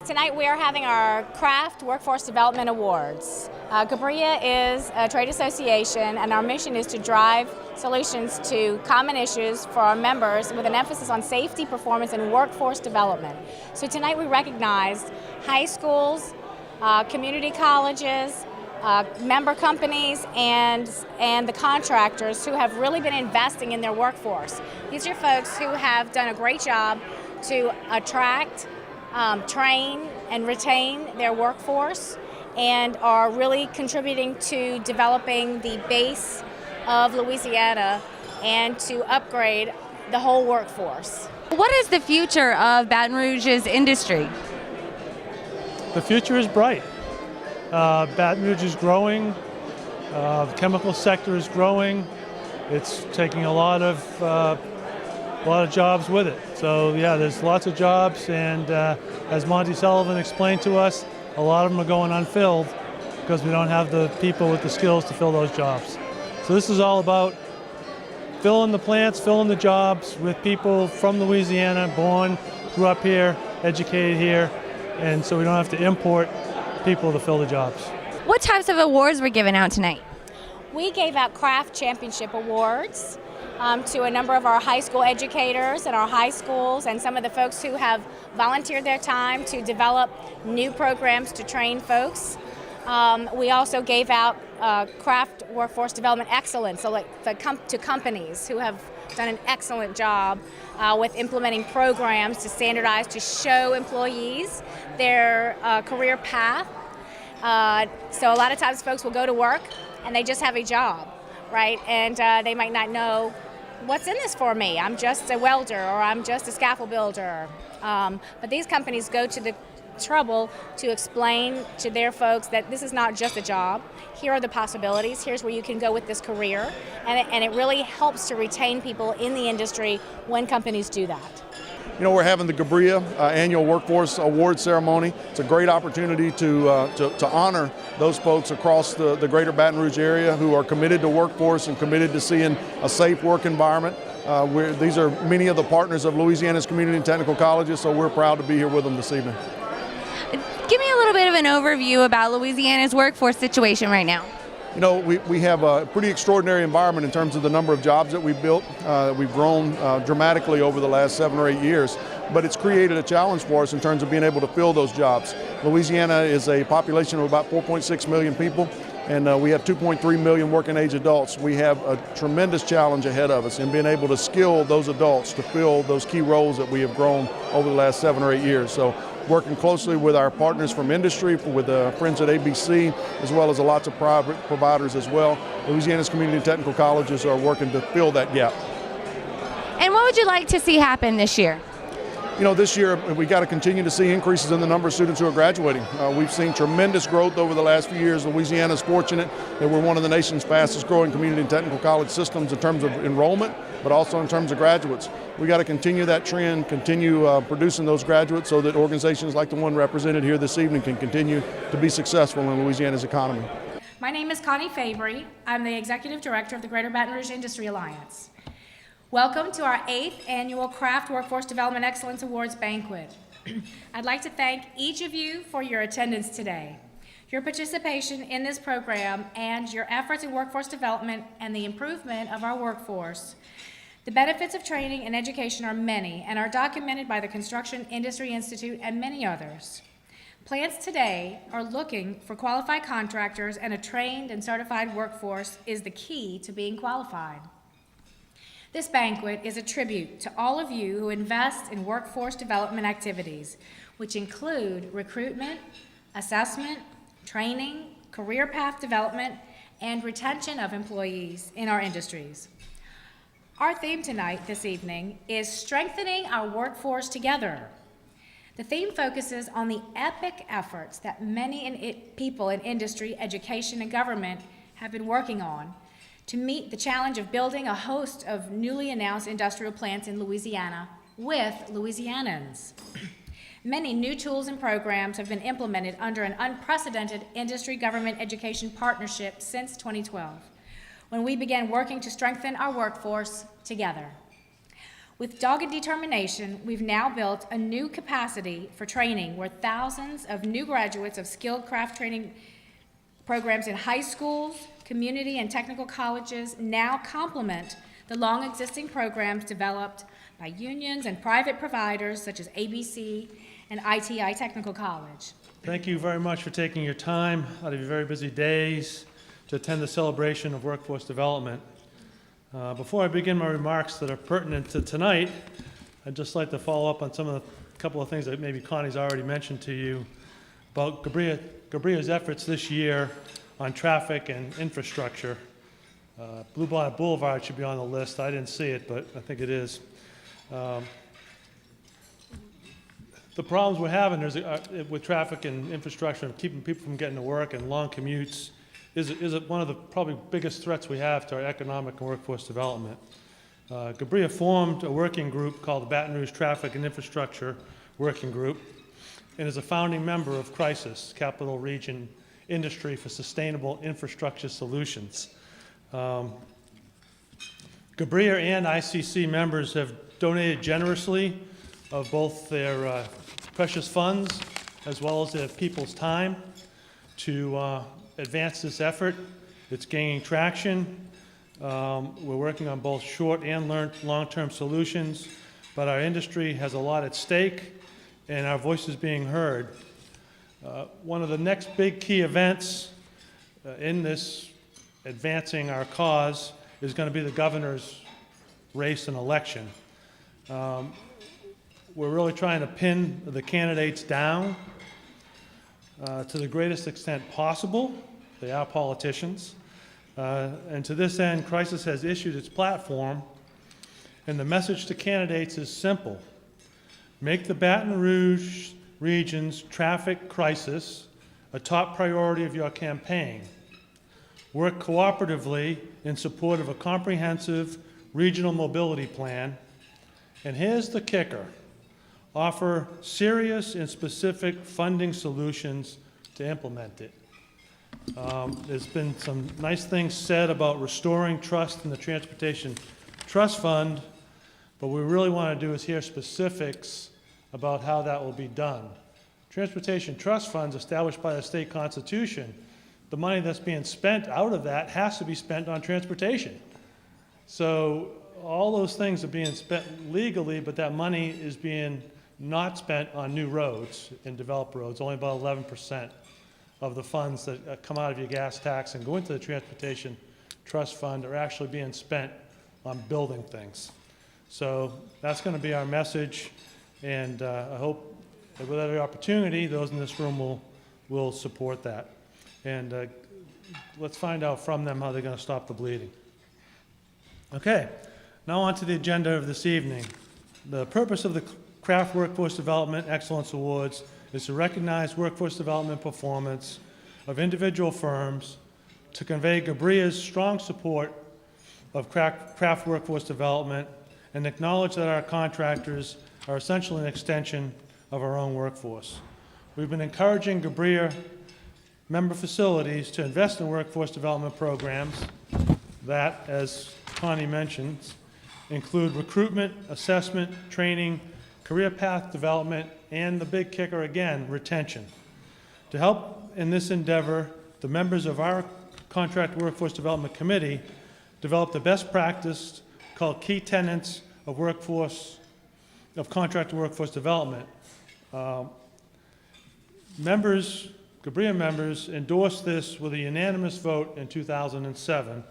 Tonight we are having our Craft Workforce Development Awards. GBRIA is a trade association, and our mission is to drive solutions to common issues for our members with an emphasis on safety, performance, and workforce development. So tonight we recognized high schools, community colleges, member companies, and the contractors who have really been investing in their workforce. These are folks who have done a great job to attract, train and retain their workforce, and are really contributing to developing the base of Louisiana and to upgrade the whole workforce. What is the future of Baton Rouge's industry? The future is bright. Baton Rouge is growing. The chemical sector is growing. It's taking a lot of jobs with it. So yeah, there's lots of jobs, and as Monty Sullivan explained to us, a lot of them are going unfilled because we don't have the people with the skills to fill those jobs. So this is all about filling the plants, filling the jobs with people from Louisiana, born, grew up here, educated here, and so we don't have to import people to fill the jobs. What types of awards were given out tonight? We gave out Craft Championship Awards to a number of our high school educators and our high schools, and some of the folks who have volunteered their time to develop new programs to train folks. We also gave out Craft Workforce Development Excellence, so to companies who have done an excellent job with implementing programs to standardize, to show employees their career path. So a lot of times folks will go to work and they just have a job, right? And they might not know, what's in this for me? I'm just a welder, or I'm just a scaffold builder. But these companies go to the trouble to explain to their folks that this is not just a job. Here are the possibilities. Here's where you can go with this career. And it really helps to retain people in the industry when companies do that. You know, we're having the GBRIA annual Workforce Award Ceremony. It's a great opportunity to honor those folks across the greater Baton Rouge area who are committed to workforce and committed to seeing a safe work environment. These are many of the partners of Louisiana's community and technical colleges, so we're proud to be here with them this evening. Give me a little bit of an overview about Louisiana's workforce situation right now. You know, we have a pretty extraordinary environment in terms of the number of jobs that we've built. We've grown dramatically over the last 7 or 8 years, but it's created a challenge for us in terms of being able to fill those jobs. Louisiana is a population of about 4.6 million people, and we have 2.3 million working age adults. We have a tremendous challenge ahead of us in being able to skill those adults to fill those key roles that we have grown over the last 7 or 8 years. So working closely with our partners from industry, with friends at ABC, as well as lots of private providers as well. Louisiana's community and technical colleges are working to fill that gap. And what would you like to see happen this year? You know, this year we got to continue to see increases in the number of students who are graduating. We've seen tremendous growth over the last few years. Louisiana is fortunate that we're one of the nation's fastest growing community and technical college systems in terms of enrollment, but also in terms of graduates. We got to continue that trend, continue producing those graduates so that organizations like the one represented here this evening can continue to be successful in Louisiana's economy. My name is Connie Fabry. I'm the Executive Director of the Greater Baton Rouge Industry Alliance. Welcome to our 8th Annual Craft Workforce Development Excellence Awards Banquet. I'd like to thank each of you for your attendance today. Your participation in this program and your efforts in workforce development and the improvement of our workforce. The benefits of training and education are many and are documented by the Construction Industry Institute and many others. Plants today are looking for qualified contractors, and a trained and certified workforce is the key to being qualified. This banquet is a tribute to all of you who invest in workforce development activities, which include recruitment, assessment, training, career path development, and retention of employees in our industries. Our theme tonight, this evening, is Strengthening Our Workforce Together. The theme focuses on the epic efforts that many people in industry, education, and government have been working on to meet the challenge of building a host of newly announced industrial plants in Louisiana with Louisianans. Many new tools and programs have been implemented under an unprecedented industry-government education partnership since 2012, when we began working to strengthen our workforce together. With dogged determination, we've now built a new capacity for training where thousands of new graduates of skilled craft training programs in high schools, community, and technical colleges now complement the long-existing programs developed by unions and private providers such as ABC and ITI Technical College. Thank you very much for taking your time out of your very busy days to attend the celebration of workforce development. Before I begin my remarks that are pertinent to tonight, I'd just like to follow up on a couple of things that maybe Connie's already mentioned to you about GBRIA's efforts this year on traffic and infrastructure. Blue Bonnet Boulevard should be on the list. I didn't see it, but I think it is. The problems we're having with traffic and infrastructure and keeping people from getting to work and long commutes is one of the probably biggest threats we have to our economic and workforce development. GBRIA formed a working group called the Baton Rouge Traffic and Infrastructure Working Group and is a founding member of CRISIS, Capital Region Industry for Sustainable Infrastructure Solutions. GBRIA and ICC members have donated generously of both their precious funds as well as their people's time to advance this effort. It's gaining traction. We're working on both short and long-term solutions, but our industry has a lot at stake and our voice is being heard. One of the next big key events in this advancing our cause is going to be the governor's race and election. We're really trying to pin the candidates down to the greatest extent possible. They are politicians. And to this end, CRISIS has issued its platform, and the message to candidates is simple. Make the Baton Rouge region's traffic crisis a top priority of your campaign. Work cooperatively in support of a comprehensive regional mobility plan. And here's the kicker. Offer serious and specific funding solutions to implement it. There's been some nice things said about restoring trust in the Transportation Trust Fund, but what we really want to do is hear specifics about how that will be done. Transportation Trust Funds established by the state constitution, the money that's being spent out of that has to be spent on transportation. So all those things are being spent legally, but that money is being not spent on new roads and developed roads. Only about 11% of the funds that come out of your gas tax and go into the Transportation Trust Fund are actually being spent on building things. So that's going to be our message, and I hope that with every opportunity, those in this room will support that. And let's find out from them how they're going to stop the bleeding. Okay, now on to the agenda of this evening. The purpose of the Craft Workforce Development Excellence Awards is to recognize workforce development performance of individual firms, to convey GBRIA's strong support of craft workforce development, and acknowledge that our contractors are essentially an extension of our own workforce. We've been encouraging GBRIA member facilities to invest in workforce development programs that, as Connie mentions, include recruitment, assessment, training, career path development, and the big kicker again, retention. To help in this endeavor, the members of our Contract Workforce Development Committee developed a best practice called Key Tenets of Contract Workforce Development. GBRIA members endorsed this with a unanimous vote in 2007,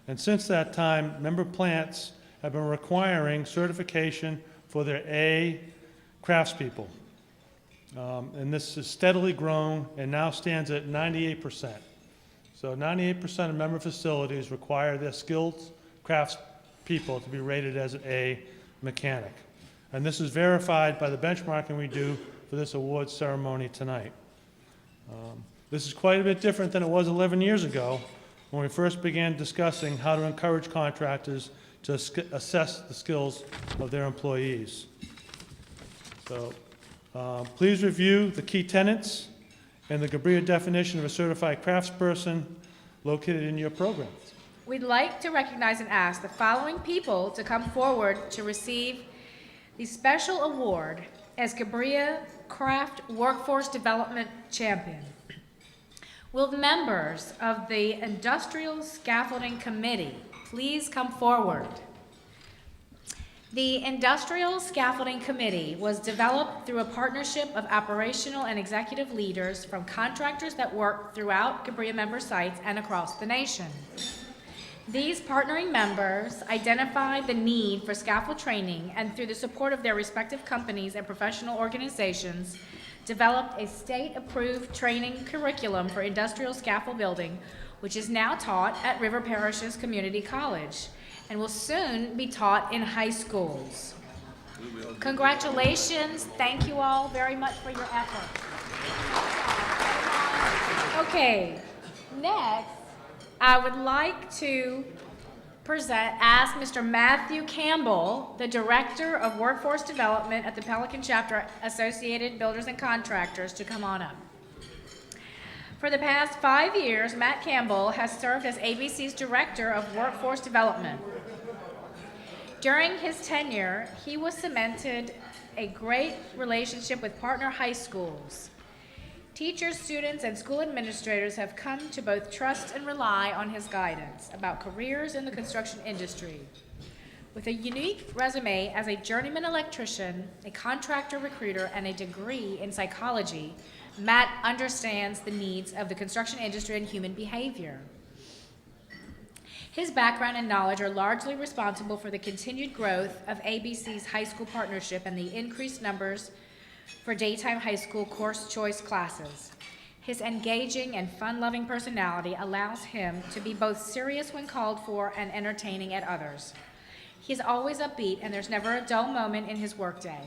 and since that time, member plants have been requiring certification for their A craftspeople. And this has steadily grown and now stands at 98%. So 98% of member facilities require their skilled craftspeople to be rated as an A mechanic. And this is verified by the benchmarking we do for this awards ceremony tonight. This is quite a bit different than it was 11 years ago when we first began discussing how to encourage contractors to assess the skills of their employees. So please review the key tenets and the GBRIA definition of a certified craftsperson located in your programs. We'd like to recognize and ask the following people to come forward to receive the special award as GBRIA Craft Workforce Development Champion. Will the members of the Industrial Scaffolding Committee please come forward? The Industrial Scaffolding Committee was developed through a partnership of operational and executive leaders from contractors that work throughout GBRIA member sites and across the nation. These partnering members identified the need for scaffold training, and through the support of their respective companies and professional organizations, developed a state-approved training curriculum for industrial scaffold building, which is now taught at River Parishes Community College and will soon be taught in high schools. Congratulations. Thank you all very much for your effort. Okay, next, I would like to ask Mr. Matthew Campbell, the Director of Workforce Development at the Pelican Chapter Associated Builders and Contractors, to come on up. For the past 5 years, Matt Campbell has served as ABC's Director of Workforce Development. During his tenure, he was cemented a great relationship with partner high schools. Teachers, students, and school administrators have come to both trust and rely on his guidance about careers in the construction industry. With a unique resume as a journeyman electrician, a contractor recruiter, and a degree in psychology, Matt understands the needs of the construction industry and human behavior. His background and knowledge are largely responsible for the continued growth of ABC's high school partnership and the increased numbers for daytime high school course choice classes. His engaging and fun-loving personality allows him to be both serious when called for and entertaining at others. He's always upbeat, and there's never a dull moment in his workday.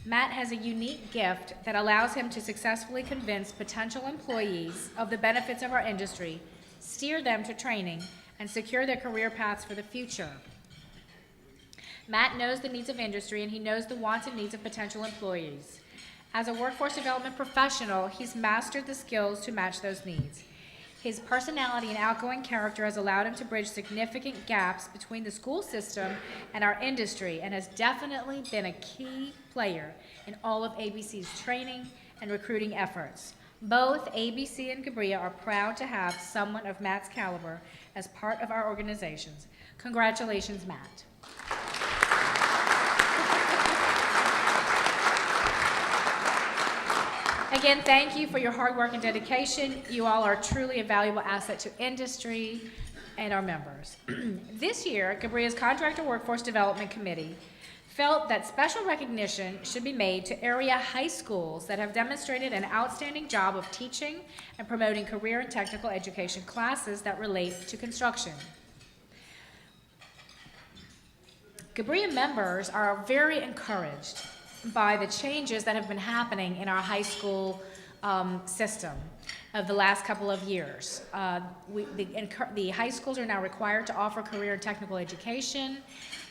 Matt has a unique gift that allows him to successfully convince potential employees of the benefits of our industry, steer them to training, and secure their career paths for the future. Matt knows the needs of industry, and he knows the wants and needs of potential employees. As a workforce development professional, he's mastered the skills to match those needs. His personality and outgoing character has allowed him to bridge significant gaps between the school system and our industry, and has definitely been a key player in all of ABC's training and recruiting efforts. Both ABC and GBRIA are proud to have someone of Matt's caliber as part of our organizations. Congratulations, Matt. Again, thank you for your hard work and dedication. You all are truly a valuable asset to industry and our members. This year, GBRIA's Contractor Workforce Development Committee felt that special recognition should be made to area high schools that have demonstrated an outstanding job of teaching and promoting career and technical education classes that relate to construction. GBRIA members are very encouraged by the changes that have been happening in our high school system of the last couple of years. The high schools are now required to offer career and technical education.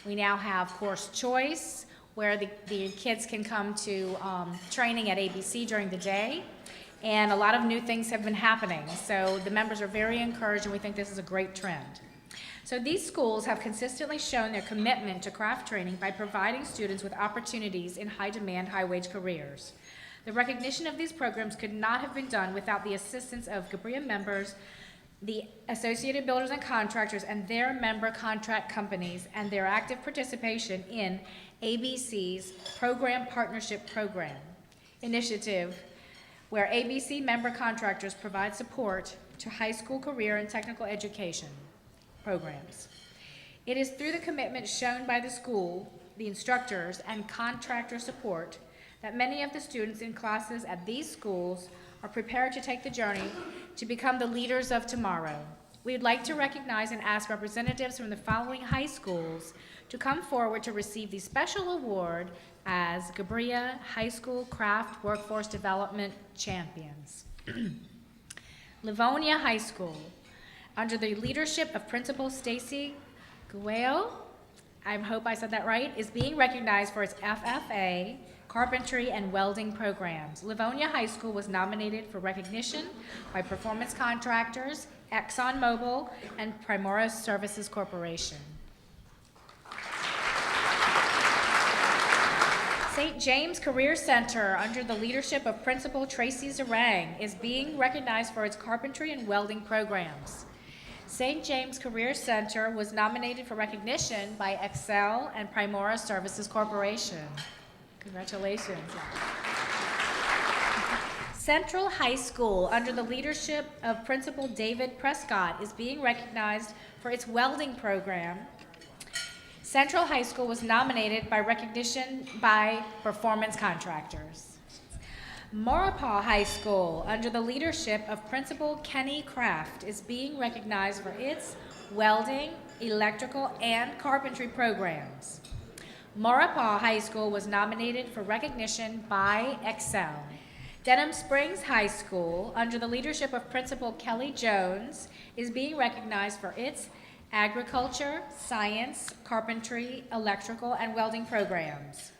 We now have course choice, where the kids can come to training at ABC during the day. And a lot of new things have been happening. So the members are very encouraged, and we think this is a great trend. So these schools have consistently shown their commitment to craft training by providing students with opportunities in high-demand, high-wage careers. The recognition of these programs could not have been done without the assistance of GBRIA members, the Associated Builders and Contractors, and their member contract companies, and their active participation in ABC's Program Partnership Program initiative, where ABC member contractors provide support to high school career and technical education programs. It is through the commitment shown by the school, the instructors, and contractor support that many of the students in classes at these schools are prepared to take the journey to become the leaders of tomorrow. We would like to recognize and ask representatives from the following high schools to come forward to receive the special award as GBRIA High School Craft Workforce Development Champions. Livonia High School, under the leadership of Principal Stacy Gueo, I hope I said that right, is being recognized for its FFA, carpentry, and welding programs. Livonia High School was nominated for recognition by Performance Contractors, ExxonMobil, and Primoris Services Corporation. St. James Career Center, under the leadership of Principal Tracy Zarang, is being recognized for its carpentry and welding programs. St. James Career Center was nominated for recognition by Excel and Primora Services Corporation. Congratulations. Central High School, under the leadership of Principal David Prescott, is being recognized for its welding program. Central High School was nominated by recognition by performance contractors. Maurepas High School, under the leadership of Principal Kenny Kraft, is being recognized for its welding, electrical, and carpentry programs. Maurepas High School was nominated for recognition by Excel. Denham Springs High School, under the leadership of Principal Kelly Jones, is being recognized for its agriculture, science, carpentry, electrical, and welding programs.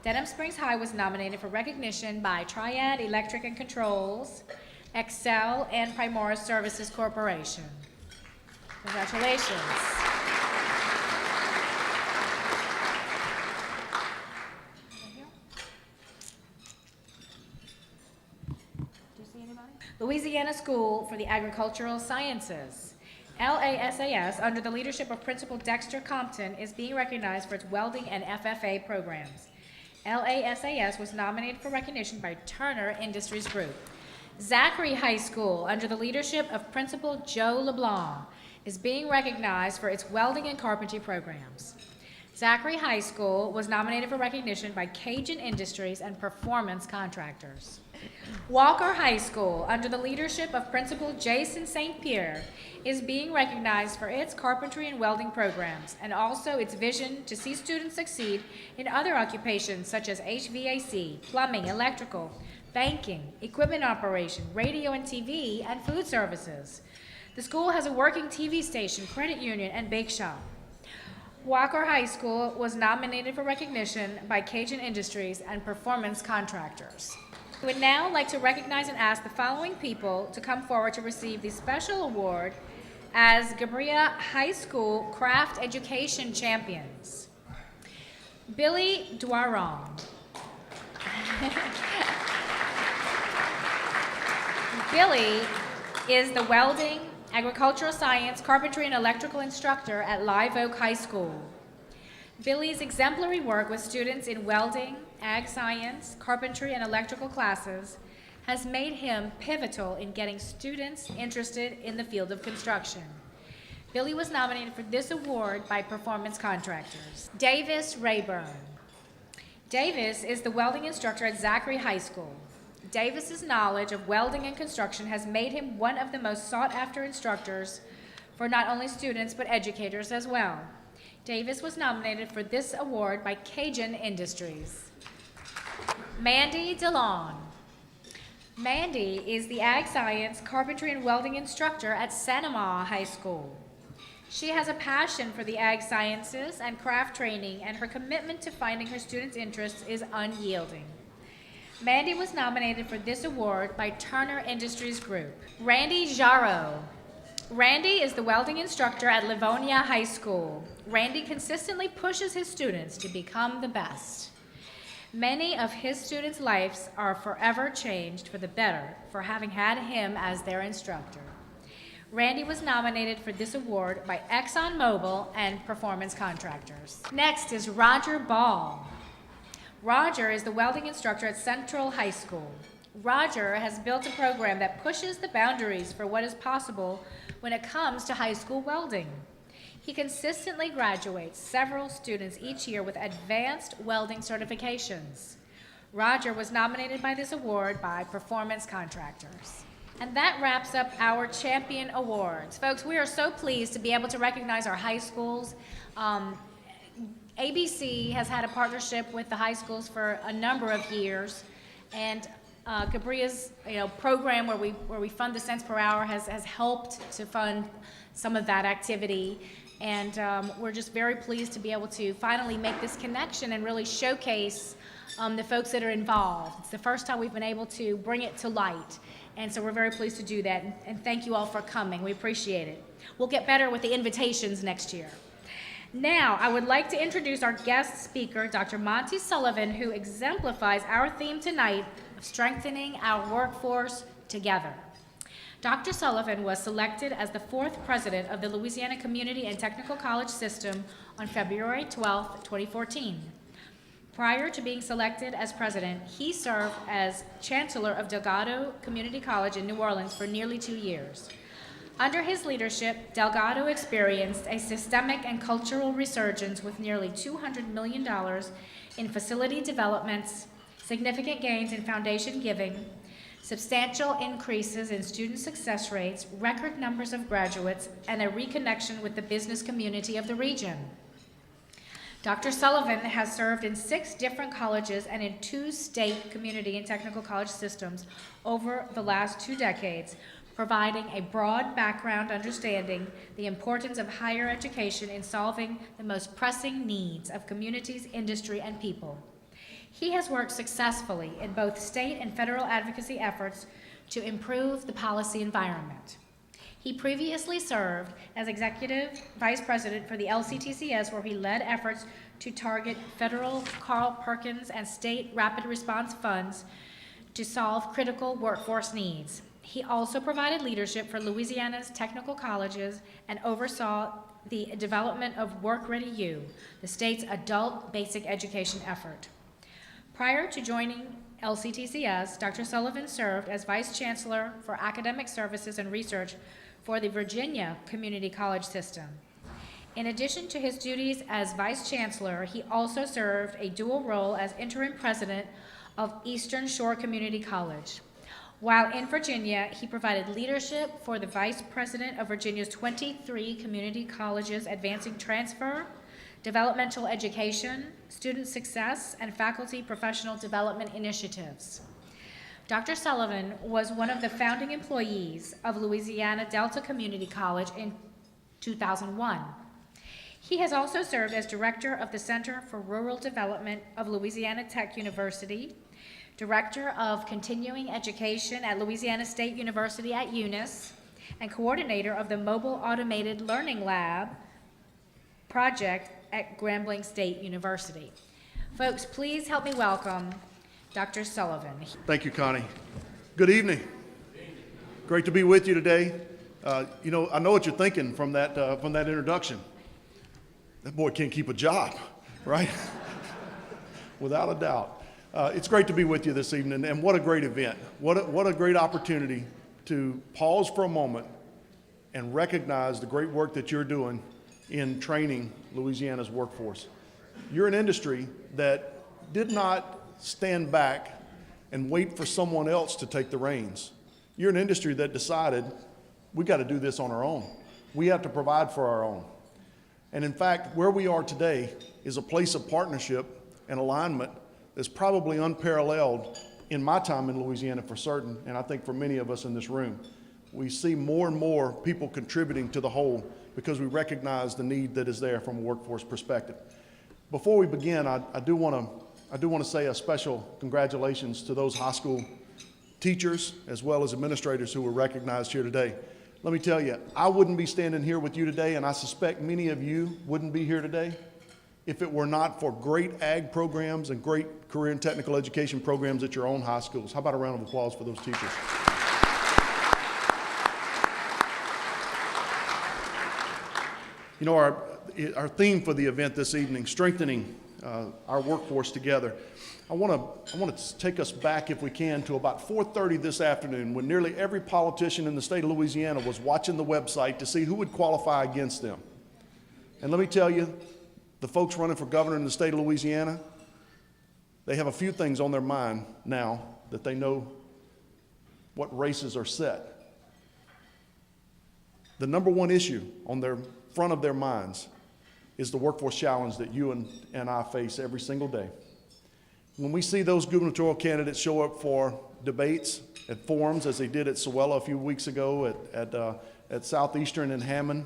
Denham Springs High was nominated for recognition by Triad Electric and Controls, Excel, and Primora Services Corporation. Congratulations. Louisiana School for the Agricultural Sciences. LASAS, under the leadership of Principal Dexter Compton, is being recognized for its welding and FFA programs. LASAS was nominated for recognition by Turner Industries Group. Zachary High School, under the leadership of Principal Joe LeBlanc, is being recognized for its welding and carpentry programs. Zachary High School was nominated for recognition by Cajun Industries and Performance Contractors. Walker High School, under the leadership of Principal Jason St. Pierre, is being recognized for its carpentry and welding programs, and also its vision to see students succeed in other occupations such as HVAC, plumbing, electrical, banking, equipment operation, radio and TV, and food services. The school has a working TV station, credit union, and bake shop. Walker High School was nominated for recognition by Cajun Industries and Performance Contractors. We would now like to recognize and ask the following people to come forward to receive the special award as GBRIA High School Craft Education Champions. Billy Dwarong. Billy is the welding, agricultural science, carpentry, and electrical instructor at Live Oak High School. Billy's exemplary work with students in welding, ag science, carpentry, and electrical classes has made him pivotal in getting students interested in the field of construction. Billy was nominated for this award by Performance Contractors. Davis Rayburn. Davis is the welding instructor at Zachary High School. Davis's knowledge of welding and construction has made him one of the most sought-after instructors for not only students but educators as well. Davis was nominated for this award by Cajun Industries. Mandy DeLong. Mandy is the ag science, carpentry, and welding instructor at Sanama High School. She has a passion for the ag sciences and craft training, and her commitment to finding her students' interests is unyielding. Mandy was nominated for this award by Turner Industries Group. Randy Jarrow. Randy is the welding instructor at Livonia High School. Randy consistently pushes his students to become the best. Many of his students' lives are forever changed for the better for having had him as their instructor. Randy was nominated for this award by ExxonMobil and Performance Contractors. Next is Roger Ball. Roger is the welding instructor at Central High School. Roger has built a program that pushes the boundaries for what is possible when it comes to high school welding. He consistently graduates several students each year with advanced welding certifications. Roger was nominated by this award by Performance Contractors. And that wraps up our champion awards. Folks, we are so pleased to be able to recognize our high schools. ABC has had a partnership with the high schools for a number of years, and GBRIA's program where we fund the cents per hour has helped to fund some of that activity. And we're just very pleased to be able to finally make this connection and really showcase the folks that are involved. It's the first time we've been able to bring it to light. And so we're very pleased to do that. And thank you all for coming. We appreciate it. We'll get better with the invitations next year. Now, I would like to introduce our guest speaker, Dr. Monty Sullivan, who exemplifies our theme tonight of strengthening our workforce together. Dr. Sullivan was selected as the 4th president of the Louisiana Community and Technical College System on February 12, 2014. Prior to being selected as president, he served as chancellor of Delgado Community College in New Orleans for nearly 2 years. Under his leadership, Delgado experienced a systemic and cultural resurgence with nearly $200 million in facility developments, significant gains in foundation giving, substantial increases in student success rates, record numbers of graduates, and a reconnection with the business community of the region. Dr. Sullivan has served in 6 different colleges and in 2 state community and technical college systems over the last 2 decades, providing a broad background understanding the importance of higher education in solving the most pressing needs of communities, industry, and people. He has worked successfully in both state and federal advocacy efforts to improve the policy environment. He previously served as Executive Vice President for the LCTCS, where he led efforts to target federal Carl Perkins and state rapid response funds to solve critical workforce needs. He also provided leadership for Louisiana's technical colleges and oversaw the development of Work Ready U, the state's adult basic education effort. Prior to joining LCTCS, Dr. Sullivan served as Vice Chancellor for Academic Services and Research for the Virginia Community College System. In addition to his duties as Vice Chancellor, he also served a dual role as Interim President of Eastern Shore Community College. While in Virginia, he provided leadership for the Vice President of Virginia's 23 community colleges advancing transfer, developmental education, student success, and faculty professional development initiatives. Dr. Sullivan was one of the founding employees of Louisiana Delta Community College in 2001. He has also served as director of the Center for Rural Development of Louisiana Tech University, director of continuing education at Louisiana State University at Eunice, and coordinator of the Mobile Automated Learning Lab project at Grambling State University. Folks, please help me welcome Dr. Sullivan. Thank you, Connie. Good evening. Great to be with you today. I know what you're thinking from that introduction. That boy can't keep a job, right? Without a doubt. It's great to be with you this evening, and what a great event. What a great opportunity to pause for a moment and recognize the great work that you're doing in training Louisiana's workforce. You're an industry that did not stand back and wait for someone else to take the reins. You're an industry that decided we got to do this on our own. We have to provide for our own. And in fact, where we are today is a place of partnership and alignment that's probably unparalleled in my time in Louisiana for certain, and I think for many of us in this room. We see more and more people contributing to the whole because we recognize the need that is there from a workforce perspective. Before we begin, I do want to say a special congratulations to those high school teachers as well as administrators who were recognized here today. Let me tell you, I wouldn't be standing here with you today, and I suspect many of you wouldn't be here today if it were not for great ag programs and great career and technical education programs at your own high schools. How about a round of applause for those teachers? You know, our theme for the event this evening, strengthening our workforce together. I want to take us back, if we can, to about 4:30 this afternoon when nearly every politician in the state of Louisiana was watching the website to see who would qualify against them. And let me tell you, the folks running for governor in the state of Louisiana, they have a few things on their mind now that they know what races are set. The number one issue on their front of their minds is the workforce challenge that you and I face every single day. When we see those gubernatorial candidates show up for debates at forums, as they did at Sewella a few weeks ago at Southeastern in Hammond,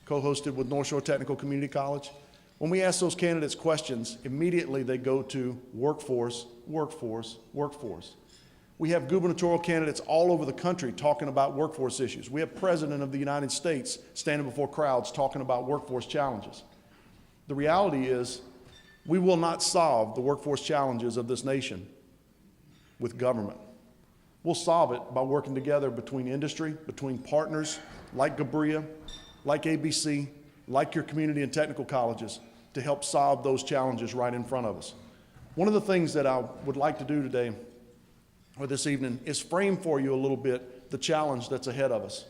co-hosted with North Shore Technical Community College, when we ask those candidates questions, immediately they go to workforce, workforce, workforce. We have gubernatorial candidates all over the country talking about workforce issues. We have President of the United States standing before crowds talking about workforce challenges. The reality is we will not solve the workforce challenges of this nation with government. We'll solve it by working together between industry, between partners like GBRIA, like ABC, like your community and technical colleges to help solve those challenges right in front of us. One of the things that I would like to do today or this evening is frame for you a little bit the challenge that's ahead of us,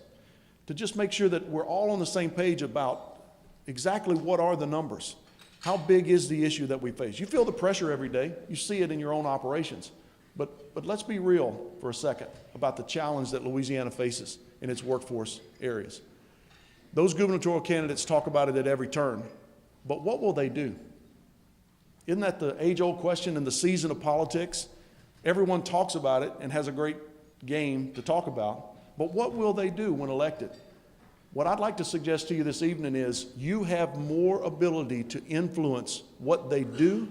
to just make sure that we're all on the same page about exactly what are the numbers. How big is the issue that we face? You feel the pressure every day. You see it in your own operations. But let's be real for a second about the challenge that Louisiana faces in its workforce areas. Those gubernatorial candidates talk about it at every turn, but what will they do? Isn't that the age-old question in the season of politics? Everyone talks about it and has a great game to talk about, but what will they do when elected? What I'd like to suggest to you this evening is you have more ability to influence what they do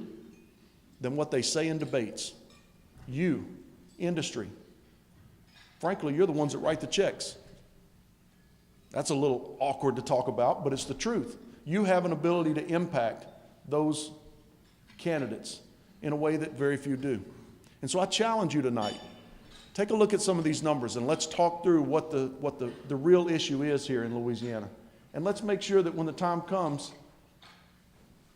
than what they say in debates. You, industry. Frankly, you're the ones that write the checks. That's a little awkward to talk about, but it's the truth. You have an ability to impact those candidates in a way that very few do. And so I challenge you tonight. Take a look at some of these numbers and let's talk through what the real issue is here in Louisiana. And let's make sure that when the time comes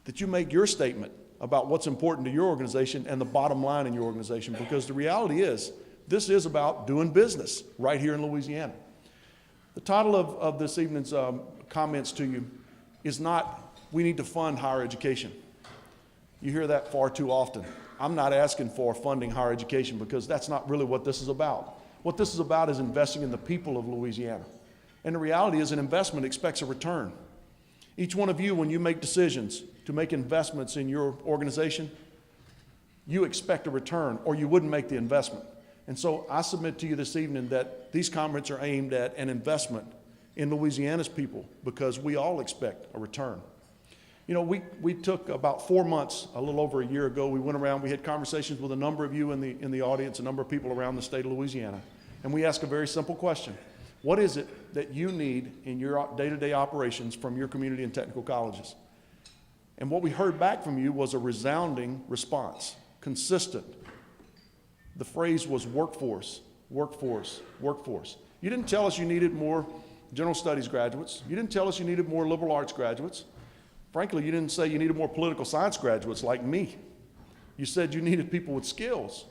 that you make your statement about what's important to your organization and the bottom line in your organization, because the reality is this is about doing business right here in Louisiana. The title of this evening's comments to you is not, we need to fund higher education. You hear that far too often. I'm not asking for funding higher education because that's not really what this is about. What this is about is investing in the people of Louisiana. And the reality is an investment expects a return. Each one of you, when you make decisions to make investments in your organization, you expect a return or you wouldn't make the investment. And so I submit to you this evening that these comments are aimed at an investment in Louisiana's people because we all expect a return. You know, we took about 4 months, a little over a year ago, we went around, we had conversations with a number of you in the audience, a number of people around the state of Louisiana, and we asked a very simple question. What is it that you need in your day-to-day operations from your community and technical colleges? And what we heard back from you was a resounding response, consistent. The phrase was workforce, workforce, workforce. You didn't tell us you needed more general studies graduates. You didn't tell us you needed more liberal arts graduates. Frankly, you didn't say you needed more political science graduates like me. You said you needed people with skills.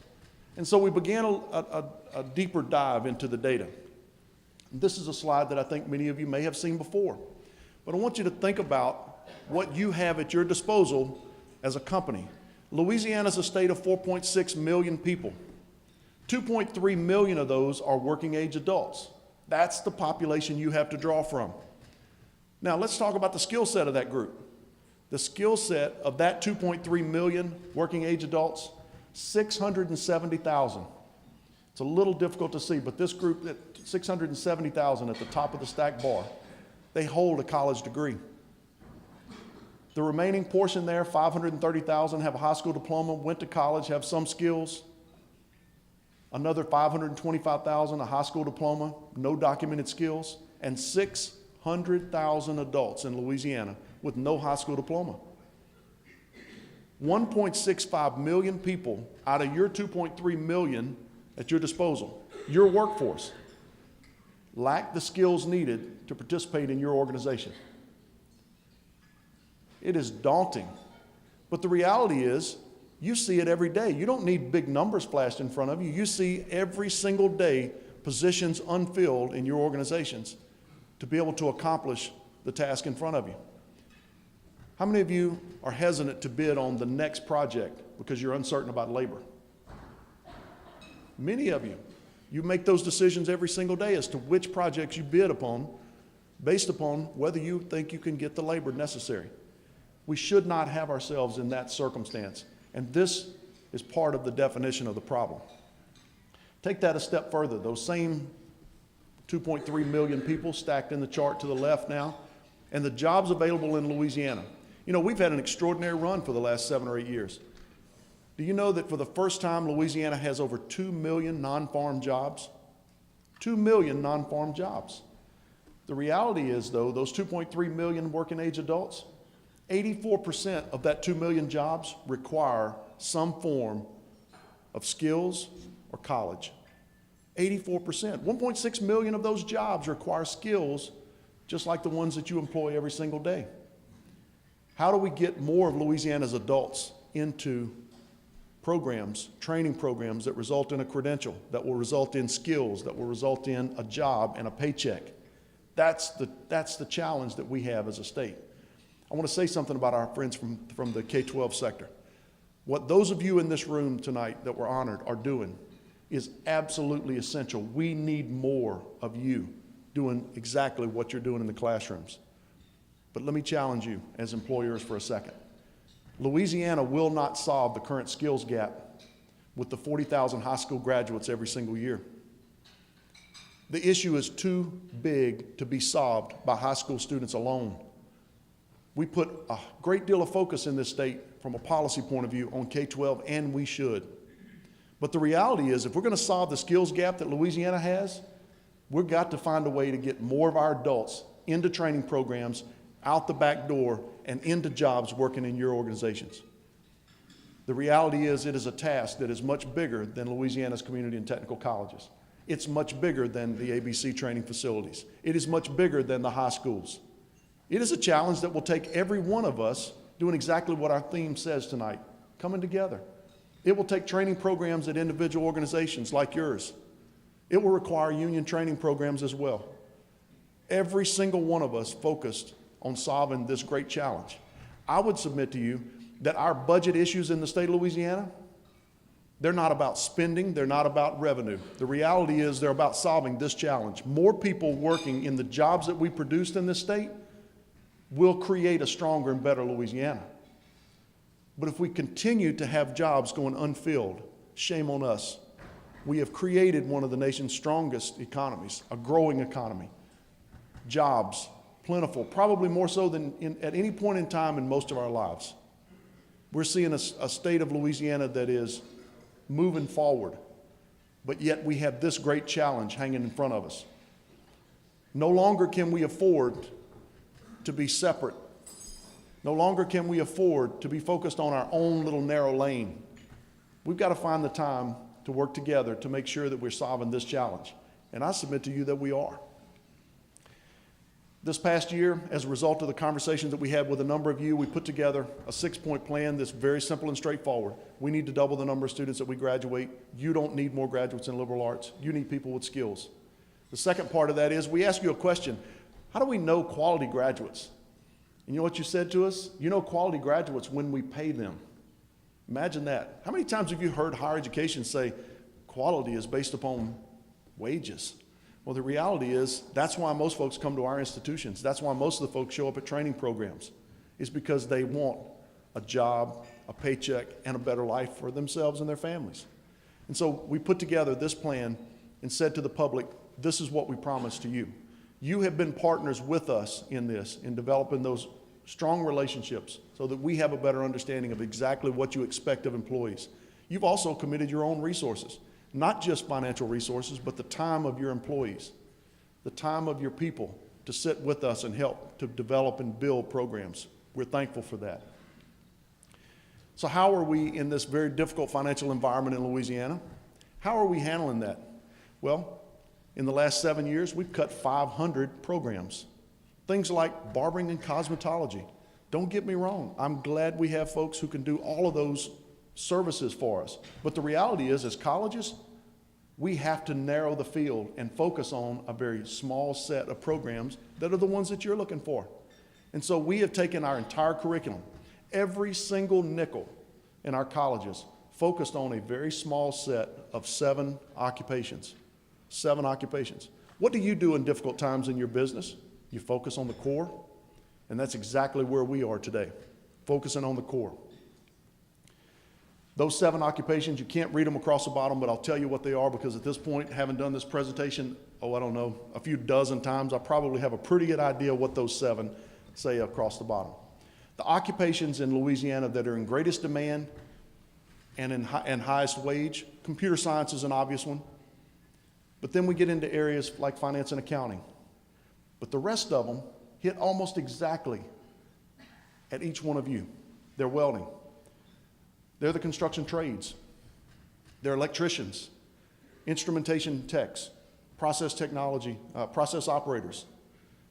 And so we began a deeper dive into the data. This is a slide that I think many of you may have seen before. But I want you to think about what you have at your disposal as a company. Louisiana is a state of 4.6 million people. 2.3 million of those are working age adults. That's the population you have to draw from. Now let's talk about the skill set of that group. The skill set of that 2.3 million working age adults, 670,000. It's a little difficult to see, but this group, 670,000 at the top of the stack bar, they hold a college degree. The remaining portion there, 530,000, have a high school diploma, went to college, have some skills. Another 525,000, a high school diploma, no documented skills, and 600,000 adults in Louisiana with no high school diploma. 1.65 million people out of your 2.3 million at your disposal, your workforce, lack the skills needed to participate in your organization. It is daunting, but the reality is you see it every day. You don't need big numbers flashed in front of you. You see every single day positions unfilled in your organizations to be able to accomplish the task in front of you. How many of you are hesitant to bid on the next project because you're uncertain about labor? Many of you. You make those decisions every single day as to which projects you bid upon based upon whether you think you can get the labor necessary. We should not have ourselves in that circumstance, and this is part of the definition of the problem. Take that a step further. Those same 2.3 million people stacked in the chart to the left now, and the jobs available in Louisiana. You know, we've had an extraordinary run for the last 7 or 8 years. Do you know that for the first time, Louisiana has over 2 million non-farm jobs? 2 million non-farm jobs. The reality is, though, those 2.3 million working age adults, 84% of that 2 million jobs require some form of skills or college. 84%. 1.6 million of those jobs require skills just like the ones that you employ every single day. How do we get more of Louisiana's adults into programs, training programs that result in a credential, that will result in skills, that will result in a job and a paycheck? That's the challenge that we have as a state. I want to say something about our friends from the K-12 sector. What those of you in this room tonight that were honored are doing is absolutely essential. We need more of you doing exactly what you're doing in the classrooms. But let me challenge you as employers for a second. Louisiana will not solve the current skills gap with the 40,000 high school graduates every single year. The issue is too big to be solved by high school students alone. We put a great deal of focus in this state from a policy point of view on K-12, and we should. But the reality is, if we're going to solve the skills gap that Louisiana has, we've got to find a way to get more of our adults into training programs, out the back door, and into jobs working in your organizations. The reality is, it is a task that is much bigger than Louisiana's community and technical colleges. It's much bigger than the ABC training facilities. It is much bigger than the high schools. It is a challenge that will take every one of us doing exactly what our theme says tonight, coming together. It will take training programs at individual organizations like yours. It will require union training programs as well. Every single one of us focused on solving this great challenge. I would submit to you that our budget issues in the state of Louisiana, they're not about spending, they're not about revenue. The reality is they're about solving this challenge. More people working in the jobs that we produced in this state will create a stronger and better Louisiana. But if we continue to have jobs going unfilled, shame on us. We have created one of the nation's strongest economies, a growing economy. Jobs, plentiful, probably more so than at any point in time in most of our lives. We're seeing a state of Louisiana that is moving forward, but yet we have this great challenge hanging in front of us. No longer can we afford to be separate. No longer can we afford to be focused on our own little narrow lane. We've got to find the time to work together to make sure that we're solving this challenge. And I submit to you that we are. This past year, as a result of the conversations that we had with a number of you, we put together a 6-point plan that's very simple and straightforward. We need to double the number of students that we graduate. You don't need more graduates in liberal arts. You need people with skills. The second part of that is we ask you a question. How do we know quality graduates? And you know what you said to us? You know quality graduates when we pay them. Imagine that. How many times have you heard higher education say quality is based upon wages? Well, the reality is that's why most folks come to our institutions. That's why most of the folks show up at training programs. It's because they want a job, a paycheck, and a better life for themselves and their families. And so we put together this plan and said to the public, this is what we promise to you. You have been partners with us in this, in developing those strong relationships so that we have a better understanding of exactly what you expect of employees. You've also committed your own resources, not just financial resources, but the time of your employees, the time of your people to sit with us and help to develop and build programs. We're thankful for that. So how are we in this very difficult financial environment in Louisiana? How are we handling that? Well, in the last 7 years, we've cut 500 programs. Things like barbering and cosmetology. Don't get me wrong, I'm glad we have folks who can do all of those services for us. But the reality is, as colleges, we have to narrow the field and focus on a very small set of programs that are the ones that you're looking for. And so we have taken our entire curriculum, every single nickel in our colleges, focused on a very small set of 7 occupations. 7 occupations. What do you do in difficult times in your business? You focus on the core, and that's exactly where we are today, focusing on the core. Those 7 occupations, you can't read them across the bottom, but I'll tell you what they are because at this point, having done this presentation, I don't know, a few dozen times, I probably have a pretty good idea what those 7 say across the bottom. The occupations in Louisiana that are in greatest demand and highest wage, computer science is an obvious one. But then we get into areas like finance and accounting. But the rest of them hit almost exactly at each one of you. They're welding. They're the construction trades. They're electricians, instrumentation techs, process technology, process operators.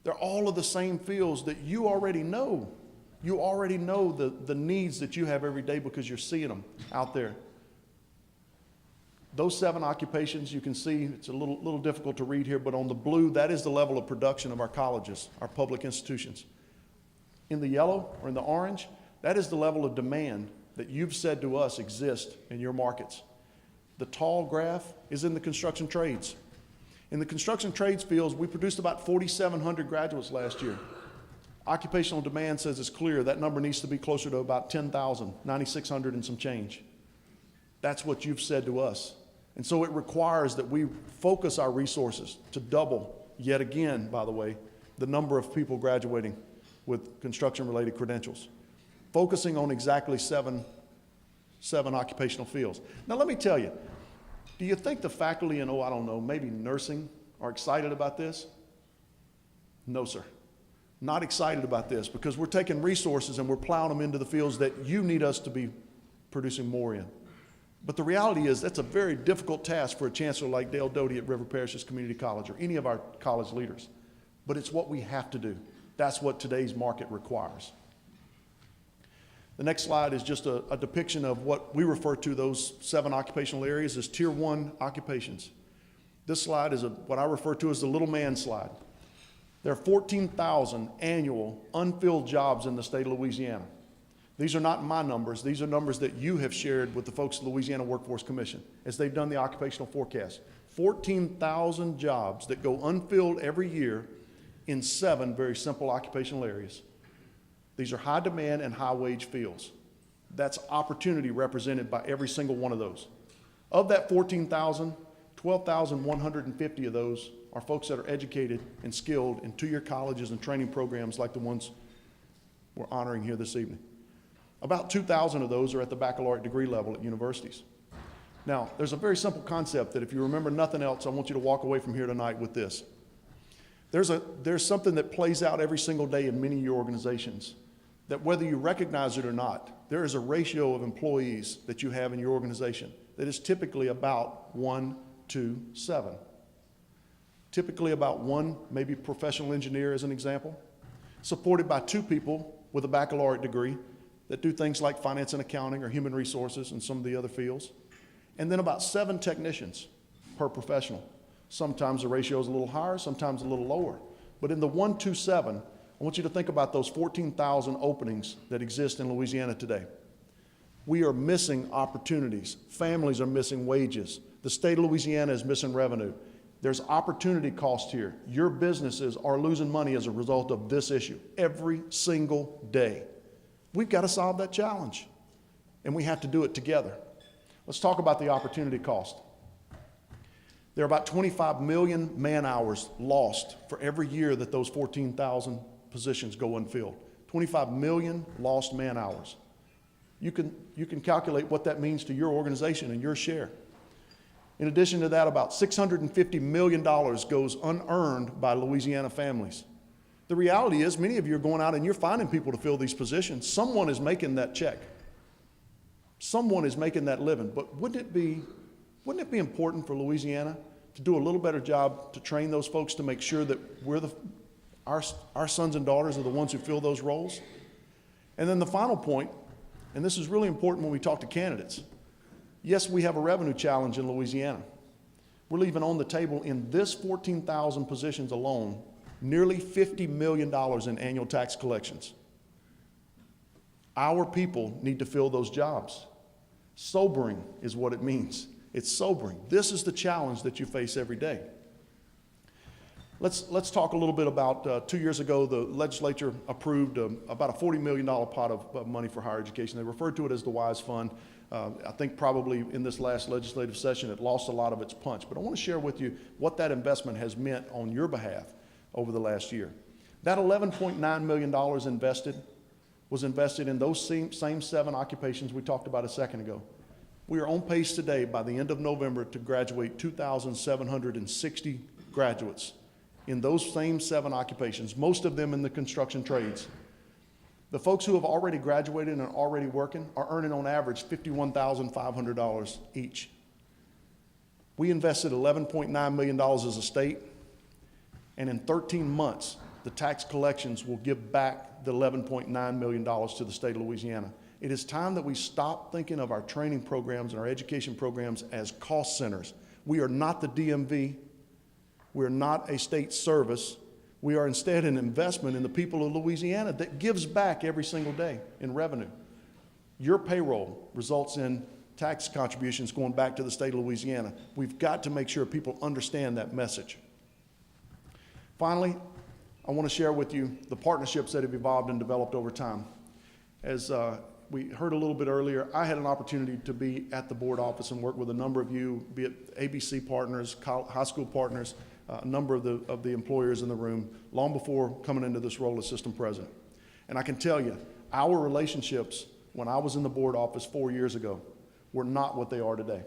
They're all of the same fields that you already know. You already know the needs that you have every day because you're seeing them out there. Those 7 occupations, you can see, it's a little difficult to read here, but on the blue, that is the level of production of our colleges, our public institutions. In the yellow or in the orange, that is the level of demand that you've said to us exists in your markets. The tall graph is in the construction trades. In the construction trades fields, we produced about 4,700 graduates last year. Occupational demand says it's clear that number needs to be closer to about 10,000, 9,600 and some change. That's what you've said to us. And so it requires that we focus our resources to double, yet again, by the way, the number of people graduating with construction-related credentials, focusing on exactly seven occupational fields. Now let me tell you, do you think the faculty in, I don't know, maybe nursing are excited about this? No, sir. Not excited about this because we're taking resources and we're plowing them into the fields that you need us to be producing more in. But the reality is that's a very difficult task for a chancellor like Dale Doty at River Parishes Community College or any of our college leaders. But it's what we have to do. That's what today's market requires. The next slide is just a depiction of what we refer to those 7 occupational areas as Tier 1 occupations. This slide is what I refer to as the little man slide. There are 14,000 annual unfilled jobs in the state of Louisiana. These are not my numbers. These are numbers that you have shared with the folks at the Louisiana Workforce Commission as they've done the occupational forecast. 14,000 jobs that go unfilled every year in 7 very simple occupational areas. These are high demand and high wage fields. That's opportunity represented by every single one of those. Of that 14,000, 12,150 of those are folks that are educated and skilled in 2-year colleges and training programs like the ones we're honoring here this evening. About 2,000 of those are at the baccalaureate degree level at universities. Now, there's a very simple concept that if you remember nothing else, I want you to walk away from here tonight with this. There's something that plays out every single day in many of your organizations that whether you recognize it or not, there is a ratio of employees that you have in your organization that is typically about 1 to 7. Typically about 1, maybe professional engineer as an example, supported by 2 people with a baccalaureate degree that do things like finance and accounting or human resources and some of the other fields, and then about 7 technicians per professional. Sometimes the ratio is a little higher, sometimes a little lower. But in the 1 to 7, I want you to think about those 14,000 openings that exist in Louisiana today. We are missing opportunities. Families are missing wages. The state of Louisiana is missing revenue. There's opportunity cost here. Your businesses are losing money as a result of this issue every single day. We've got to solve that challenge, and we have to do it together. Let's talk about the opportunity cost. There are about 25 million man-hours lost for every year that those 14,000 positions go unfilled. 25 million lost man-hours. You can calculate what that means to your organization and your share. In addition to that, about $650 million goes unearned by Louisiana families. The reality is many of you are going out and you're finding people to fill these positions. Someone is making that check. Someone is making that living. But wouldn't it be important for Louisiana to do a little better job to train those folks to make sure that our sons and daughters are the ones who fill those roles? And then the final point, and this is really important when we talk to candidates. Yes, we have a revenue challenge in Louisiana. We're leaving on the table in this 14,000 positions alone nearly $50 million in annual tax collections. Our people need to fill those jobs. Sobering is what it means. It's sobering. This is the challenge that you face every day. Let's talk a little bit about 2 years ago, the legislature approved about a $40 million pot of money for higher education. They referred to it as the WISE Fund. I think probably in this last legislative session it lost a lot of its punch. But I want to share with you what that investment has meant on your behalf over the last year. That $11.9 million was invested in those same 7 occupations we talked about a second ago. We are on pace today by the end of November to graduate 2,760 graduates in those same 7 occupations, most of them in the construction trades. The folks who have already graduated and are already working are earning on average $51,500 each. We invested $11.9 million as a state, and in 13 months, the tax collections will give back the $11.9 million to the state of Louisiana. It is time that we stop thinking of our training programs and our education programs as cost centers. We are not the DMV. We are not a state service. We are instead an investment in the people of Louisiana that gives back every single day in revenue. Your payroll results in tax contributions going back to the state of Louisiana. We've got to make sure people understand that message. Finally, I want to share with you the partnerships that have evolved and developed over time. As we heard a little bit earlier, I had an opportunity to be at the board office and work with a number of you, be it ABC partners, high school partners, a number of the employers in the room, long before coming into this role as system president. And I can tell you, our relationships when I was in the board office 4 years ago were not what they are today.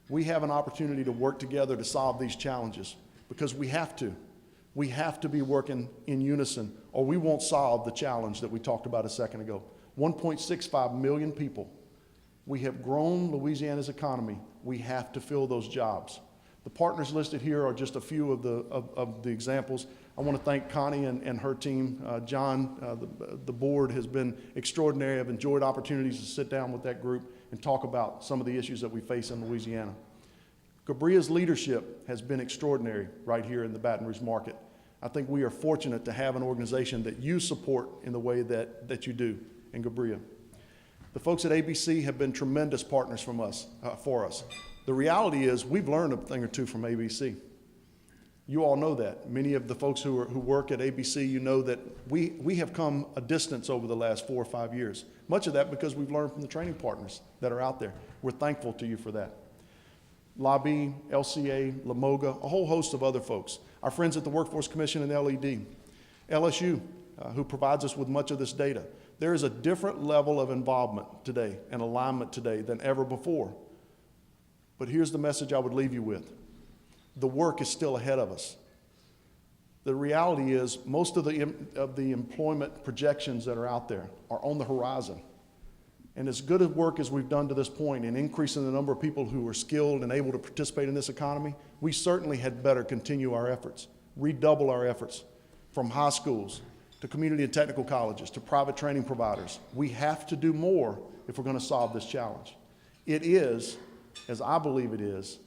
We have an opportunity to work together to solve these challenges because we have to. We have to be working in unison or we won't solve the challenge that we talked about a second ago. 1.65 million people. We have grown Louisiana's economy. We have to fill those jobs. The partners listed here are just a few of the examples. I want to thank Connie and her team. John, the board has been extraordinary. I've enjoyed opportunities to sit down with that group and talk about some of the issues that we face in Louisiana. GBRIA's leadership has been extraordinary right here in the Baton Rouge market. I think we are fortunate to have an organization that you support in the way that you do in GBRIA. The folks at ABC have been tremendous partners for us. The reality is we've learned a thing or two from ABC. You all know that. Many of the folks who work at ABC, you know that we have come a distance over the last 4 or 5 years. Much of that because we've learned from the training partners that are out there. We're thankful to you for that. Lobby, LCA, Lamoga, a whole host of other folks. Our friends at the Workforce Commission and LED. LSU, who provides us with much of this data. There is a different level of involvement today and alignment today than ever before. But here's the message I would leave you with. The work is still ahead of us. The reality is most of the employment projections that are out there are on the horizon. And as good a work as we've done to this point in increasing the number of people who are skilled and able to participate in this economy, we certainly had better continue our efforts, redouble our efforts from high schools to community and technical colleges to private training providers. We have to do more if we're going to solve this challenge. It is, as I believe it is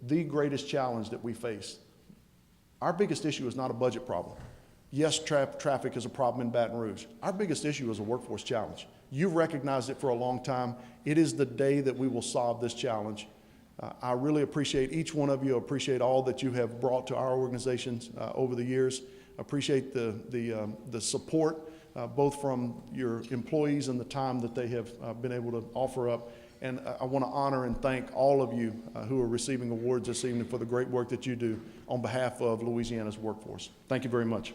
the greatest challenge that we face. Our biggest issue is not a budget problem. Yes, traffic is a problem in Baton Rouge. Our biggest issue is a workforce challenge. You've recognized it for a long time. It is the day that we will solve this challenge. I really appreciate each one of you. I appreciate all that you have brought to our organizations over the years. I appreciate the support both from your employees and the time that they have been able to offer up. And I want to honor and thank all of you who are receiving awards this evening for the great work that you do on behalf of Louisiana's workforce. Thank you very much.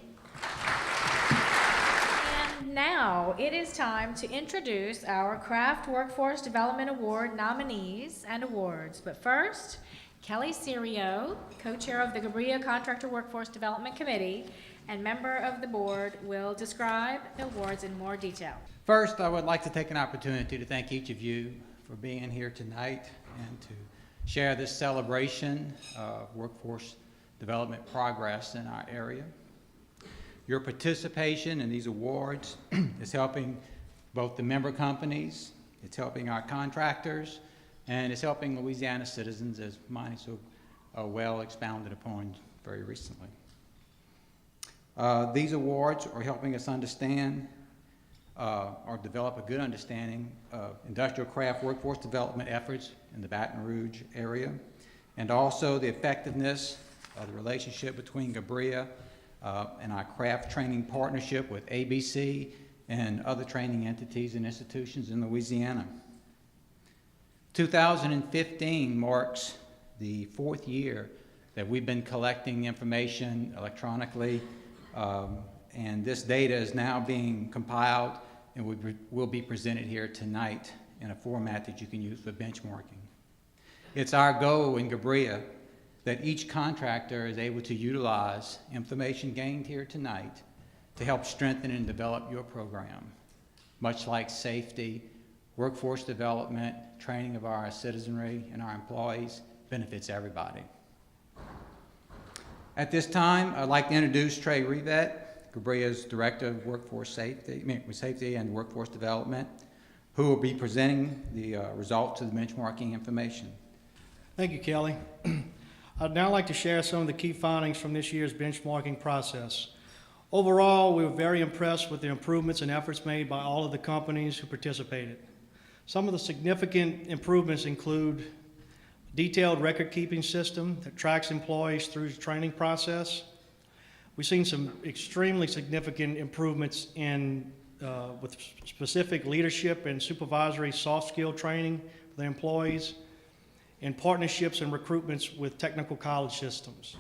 And now it is time to introduce our Craft Workforce Development Award nominees and awards. But first, Kelly Serio, co-chair of the GBRIA Contractor Workforce Development Committee and member of the board, will describe the awards in more detail. First, I would like to take an opportunity to thank each of you for being here tonight and to share this celebration of workforce development progress in our area. Your participation in these awards is helping both the member companies, it's helping our contractors, and it's helping Louisiana citizens, as Monty so well expounded upon very recently. These awards are helping us understand or develop a good understanding of industrial craft workforce development efforts in the Baton Rouge area, and also the effectiveness of the relationship between GBRIA and our craft training partnership with ABC and other training entities and institutions in Louisiana. 2015 marks the 4th year that we've been collecting information electronically, and this data is now being compiled and will be presented here tonight in a format that you can use for benchmarking. It's our goal in GBRIA that each contractor is able to utilize information gained here tonight to help strengthen and develop your program. Much like safety, workforce development, training of our citizenry and our employees benefits everybody. At this time, I'd like to introduce Trey Revet, GBRIA's Director of Workforce Safety and Workforce Development, who will be presenting the results of the benchmarking information. Thank you, Kelly. I'd now like to share some of the key findings from this year's benchmarking process. Overall, we were very impressed with the improvements and efforts made by all of the companies who participated. Some of the significant improvements include a detailed record-keeping system that tracks employees through the training process. We've seen some extremely significant improvements with specific leadership and supervisory soft skill training for the employees, and partnerships and recruitments with technical college systems.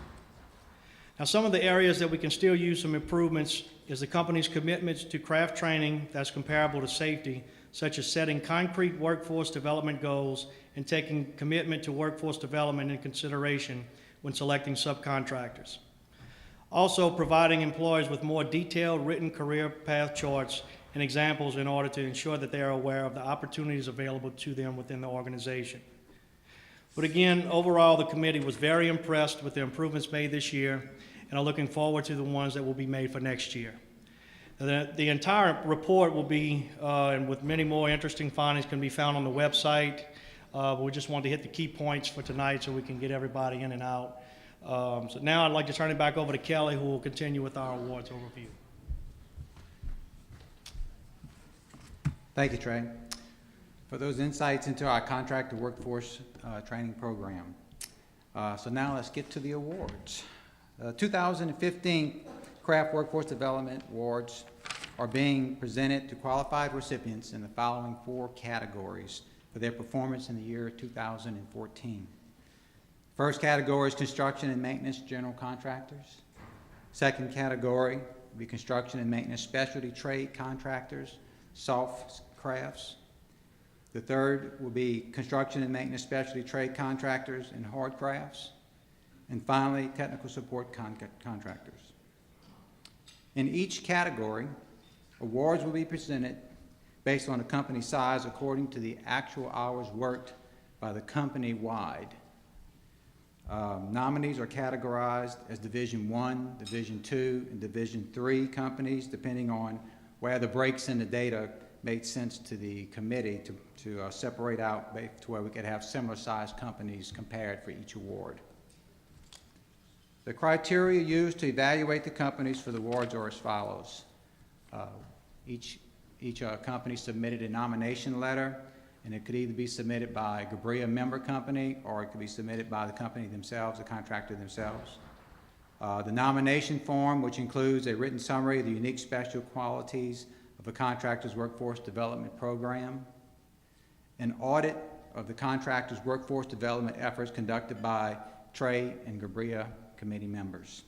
Now, some of the areas that we can still use some improvements is the company's commitments to craft training that's comparable to safety, such as setting concrete workforce development goals and taking commitment to workforce development in consideration when selecting subcontractors. Also, providing employees with more detailed written career path charts and examples in order to ensure that they are aware of the opportunities available to them within the organization. But again, overall, the committee was very impressed with the improvements made this year and are looking forward to the ones that will be made for next year. The entire report will be, and with many more interesting findings, can be found on the website. We just wanted to hit the key points for tonight so we can get everybody in and out. So now I'd like to turn it back over to Kelly, who will continue with our awards overview. Thank you, Trey, for those insights into our contractor workforce training program. So now let's get to the awards. 2015 Craft Workforce Development Awards are being presented to qualified recipients in the following 4 categories for their performance in the year 2014. First category is construction and maintenance general contractors. Second category will be construction and maintenance specialty trade contractors, soft crafts. The third will be construction and maintenance specialty trade contractors and hard crafts. And finally, technical support contractors. In each category, awards will be presented based on the company size according to the actual hours worked by the company-wide. Nominees are categorized as Division 1, Division 2, and Division 3 companies, depending on where the breaks in the data made sense to the committee to separate out to where we could have similar sized companies compared for each award. The criteria used to evaluate the companies for the awards are as follows. Each company submitted a nomination letter, and it could either be submitted by a GBRIA member company or it could be submitted by the company themselves, the contractor themselves. The nomination form, which includes a written summary of the unique special qualities of a contractor's workforce development program, an audit of the contractor's workforce development efforts conducted by Trey and GBRIA committee members.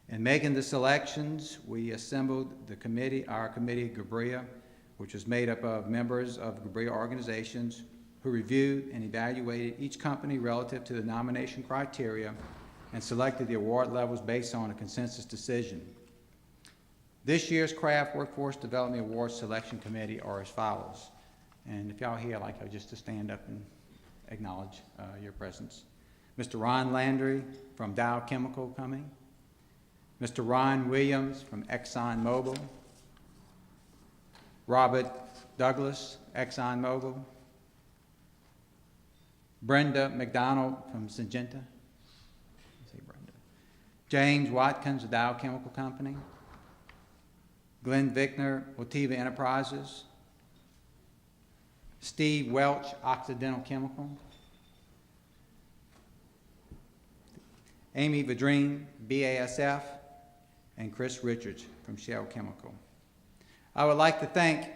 In making the selections, we assembled our committee, GBRIA, which was made up of members of GBRIA organizations who reviewed and evaluated each company relative to the nomination criteria and selected the award levels based on a consensus decision. This year's Craft Workforce Development Awards Selection Committee are as follows. And if y'all here, I'd like you just to stand up and acknowledge your presence. Mr. Ron Landry from Dow Chemical coming. Mr. Ron Williams from ExxonMobil. Robert Douglas, ExxonMobil. Brenda McDonald from Syngenta. James Watkins of Dow Chemical Company. Glenn Vickner, Motiva Enterprises. Steve Welch, Occidental Chemical. Amy Vadrine, BASF, and Chris Richards from Shell Chemical. I would like to thank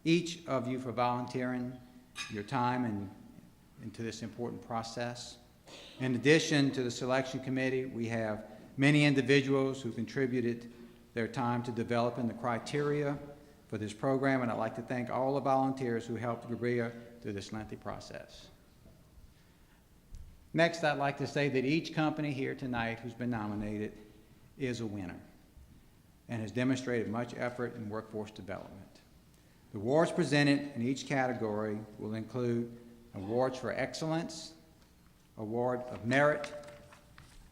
each of you for volunteering your time into this important process. In addition to the selection committee, we have many individuals who contributed their time to developing the criteria for this program, and I'd like to thank all the volunteers who helped GBRIA through this lengthy process. Next, I'd like to say that each company here tonight who's been nominated is a winner. and has demonstrated much effort in workforce development. The awards presented in each category will include awards for excellence, award of merit,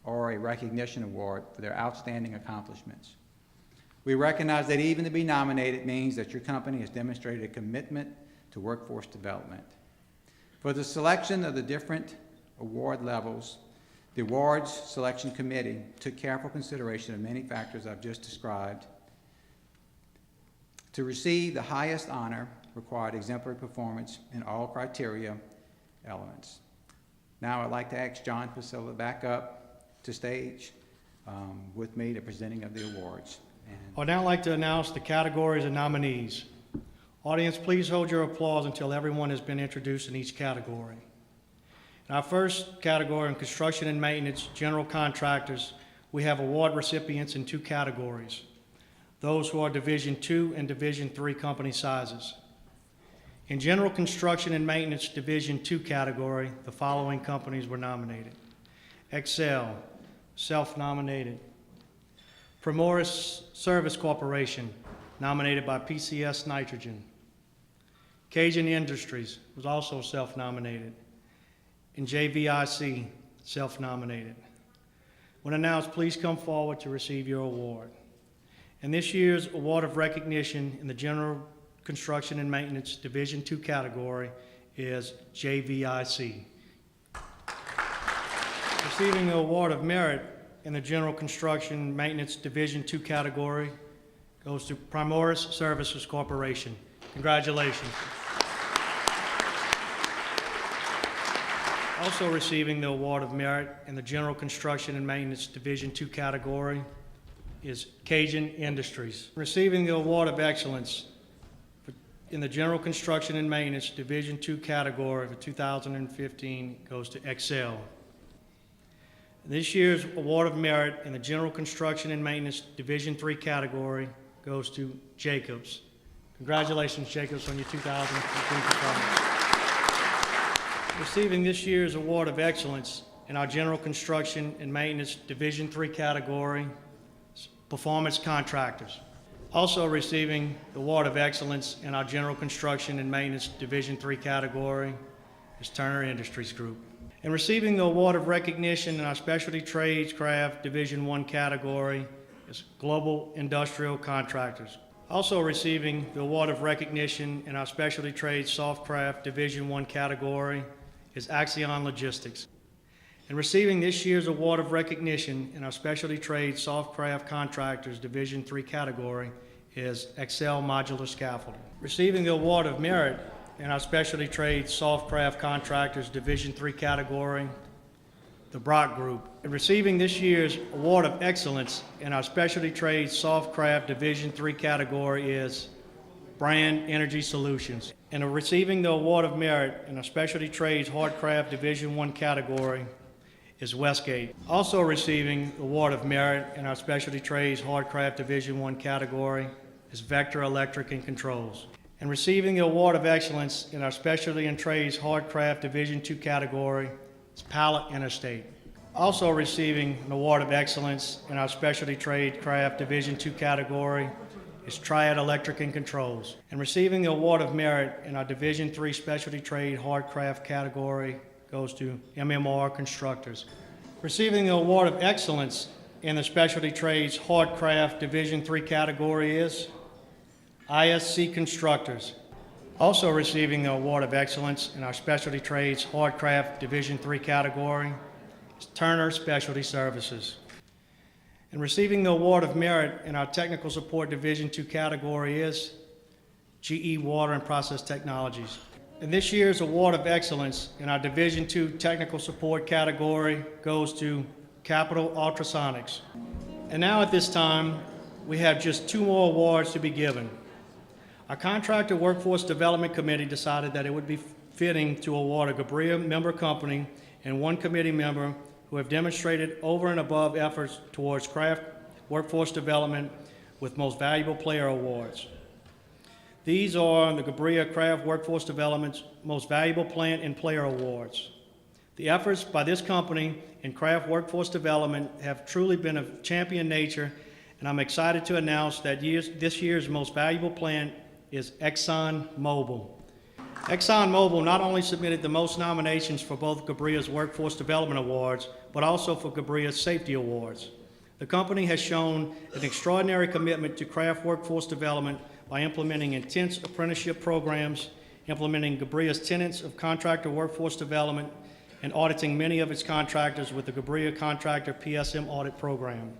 or a recognition award for their outstanding accomplishments. We recognize that even to be nominated means that your company has demonstrated a commitment to workforce development. For the selection of the different award levels, the awards selection committee took careful consideration of many factors I've just described. To receive the highest honor required exemplary performance in all criteria elements. Now I'd like to ask John Priscilla back up to stage with me, the presenting of the awards. I'd now like to announce the categories and nominees. Audience, please hold your applause until everyone has been introduced in each category. In our first category, in construction and maintenance, general contractors, we have award recipients in 2 categories. Those who are Division II and Division III company sizes. In general construction and maintenance Division II category, the following companies were nominated. Excel, self-nominated. Primoris Service Corporation, nominated by PCS Nitrogen. Cajun Industries was also self-nominated. And JVIC, self-nominated. When announced, please come forward to receive your award. And this year's award of recognition in the general construction and maintenance Division II category is JVIC. Receiving the award of merit in the general construction maintenance Division II category goes to Primoris Services Corporation. Congratulations. Also receiving the award of merit in the general construction and maintenance Division II category is Cajun Industries. Receiving the award of excellence in the general construction and maintenance Division II category for 2015 goes to Excel. This year's award of merit in the general construction and maintenance Division III category goes to Jacobs. Congratulations, Jacobs, on your 2015 performance. Receiving this year's award of excellence in our general construction and maintenance Division III category is Performance Contractors. Also receiving the award of excellence in our general construction and maintenance Division III category is Turner Industries Group. And receiving the award of recognition in our specialty trades craft Division I category is Global Industrial Contractors. Also receiving the award of recognition in our specialty trades soft craft Division I category is Axion Logistics. And receiving this year's award of recognition in our specialty trades soft craft contractors Division III category is Excel Modular Scaffolding. Receiving the award of merit in our specialty trades soft craft contractors Division III category, the Brock Group. And receiving this year's award of excellence in our specialty trades soft craft Division III category is Brand Energy Solutions. And receiving the award of merit in our specialty trades hard craft Division I category is Westgate. Also receiving the award of merit in our specialty trades hard craft Division I category is Vector Electric and Controls. And receiving the award of excellence in our specialty and trades hard craft Division II category is Pallet Interstate. Also receiving an award of excellence in our specialty trade craft Division II category is Triad Electric and Controls. And receiving the award of merit in our Division III specialty trade hard craft category goes to MMR Constructors. Receiving the award of excellence in the specialty trades hard craft Division III category is ISC Constructors. Also receiving the award of excellence in our specialty trades hard craft Division III category is Turner Specialty Services. And receiving the award of merit in our technical support Division II category is GE Water and Process Technologies. And this year's award of excellence in our Division II technical support category goes to Capital Ultrasonics. And now at this time, we have just 2 more awards to be given. Our Contractor Workforce Development Committee decided that it would be fitting to award a GBRIA member company and 1 committee member who have demonstrated over and above efforts towards craft workforce development with Most Valuable Player Awards. These are the GBRIA Craft Workforce Development's Most Valuable Plant and Player Awards. The efforts by this company in craft workforce development have truly been of champion nature and I'm excited to announce that this year's most valuable plant is ExxonMobil. ExxonMobil not only submitted the most nominations for both GBRIA's Workforce Development Awards, but also for GBRIA's Safety Awards. The company has shown an extraordinary commitment to craft workforce development by implementing intense apprenticeship programs, implementing GBRIA's tenets of contractor workforce development, and auditing many of its contractors with the GBRIA Contractor PSM Audit Program.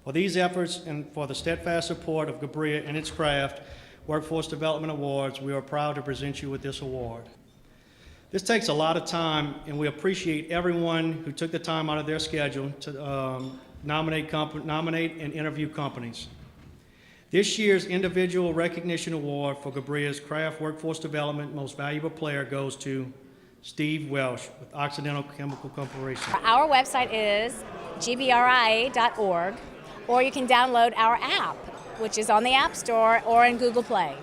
For these efforts and for the steadfast support of GBRIA and its craft Workforce Development Awards, we are proud to present you with this award. This takes a lot of time, and we appreciate everyone who took the time out of their schedule to nominate and interview companies. This year's Individual Recognition Award for GBRIA's Craft Workforce Development Most Valuable Player goes to Steve Welsh with Occidental Chemical Corporation. Our website is GBRIA.org, or you can download our app, which is on the App Store or in Google Play.